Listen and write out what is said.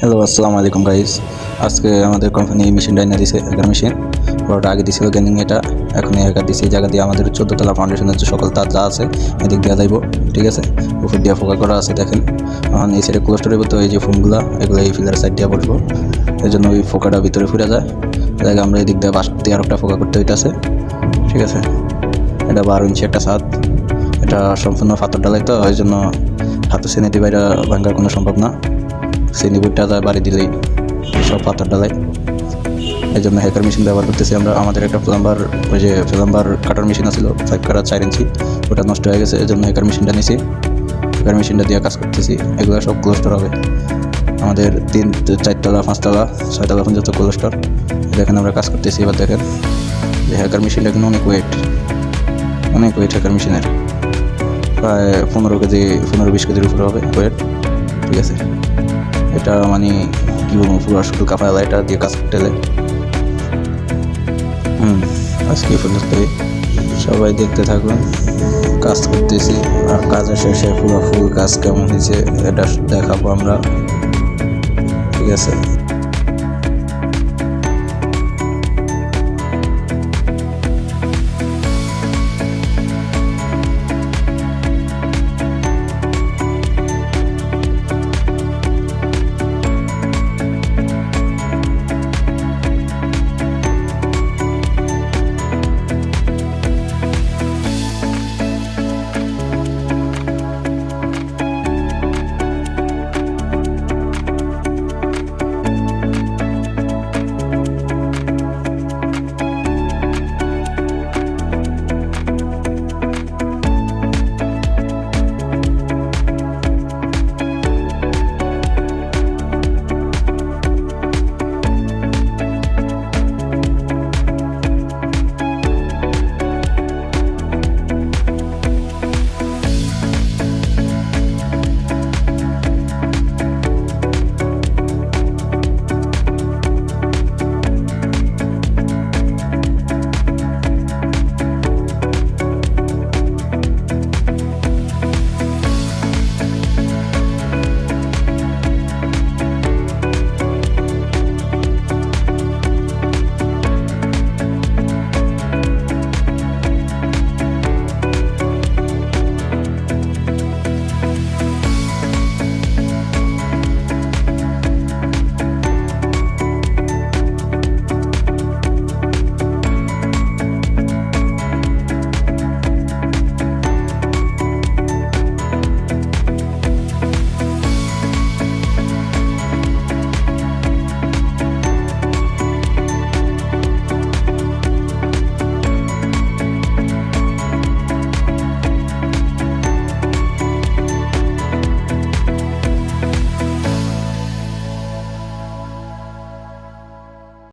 Hello, আসসালামু আলাইকুম guys. আজকে আমাদের কোম্পানি এই মেশিনটা এনে দিছে, এগার মেশিন। ওটা আগে দিছিল গেমিং, এটা এখন এগার দিছে। এই জায়গা দিয়ে আমাদের 14 তলা ফাউন্ডেশনের যে সকল তার যা আছে এদিক দেওয়া যাইব, ঠিক আছে। উপর দিয়ে ফোকা করা আছে, দেখেন। এখন এই সাইডে ক্লোজ করবো, তো এই যে ফোনগুলো এগুলো এই ফিলার সাইড দিয়ে বসবো, এই জন্য ওই ফোকাটা ভিতরে ফুরে যায়। জায়গা আমরা এদিক দিয়ে 13টা ফোকা করতে হইতেছে, ঠিক আছে। এটা 12 ইঞ্চি একটা ছাদ, এটা সম্পূর্ণ পাথর ডালাই, তো ওই জন্য হাতে চিনি দিবা এটা ভাঙার কোনো সম্ভব না। চিনি বুটটা যায় বাড়ি দিলেই সব পাথর ডালাই, এই জন্য হ্যাকার মেশিন ব্যবহার করতেছি আমরা। আমাদের একটা ওই যে প্লাম্বার কাটার মেশিন আছিল 5 কাটা 4 ইঞ্চি, ওটা নষ্ট হয়ে গেছে, এই জন্য হ্যাকার মেশিনটা নিয়েছি। হ্যাকার মেশিনটা দিয়ে কাজ করতেছি। এগুলো সব ক্লোস্টার হবে আমাদের 3, 4 তলা, 5 তলা, 6 তলা পর্যন্ত ক্লোস্টার। দেখেন আমরা কাজ করতেছি। এবার দেখেন যে হ্যাকার মেশিনটা কিন্তু অনেক ওয়েট হ্যাকার মেশিনের, প্রায় 15-20 কেজির উপরে হবে ওয়েট, ঠিক আছে। এটা মানে কি বলবো, পুরো শুধু কাঁপালা এটা দিয়ে কাজ করতে গেলে। আজকে পর্যন্তই, সবাই দেখতে থাকুন। কাজ করতেছি, আর কাজের শেষে পুরো ফুল কাজ কেমন হয়েছে এটা দেখাবো আমরা, ঠিক আছে।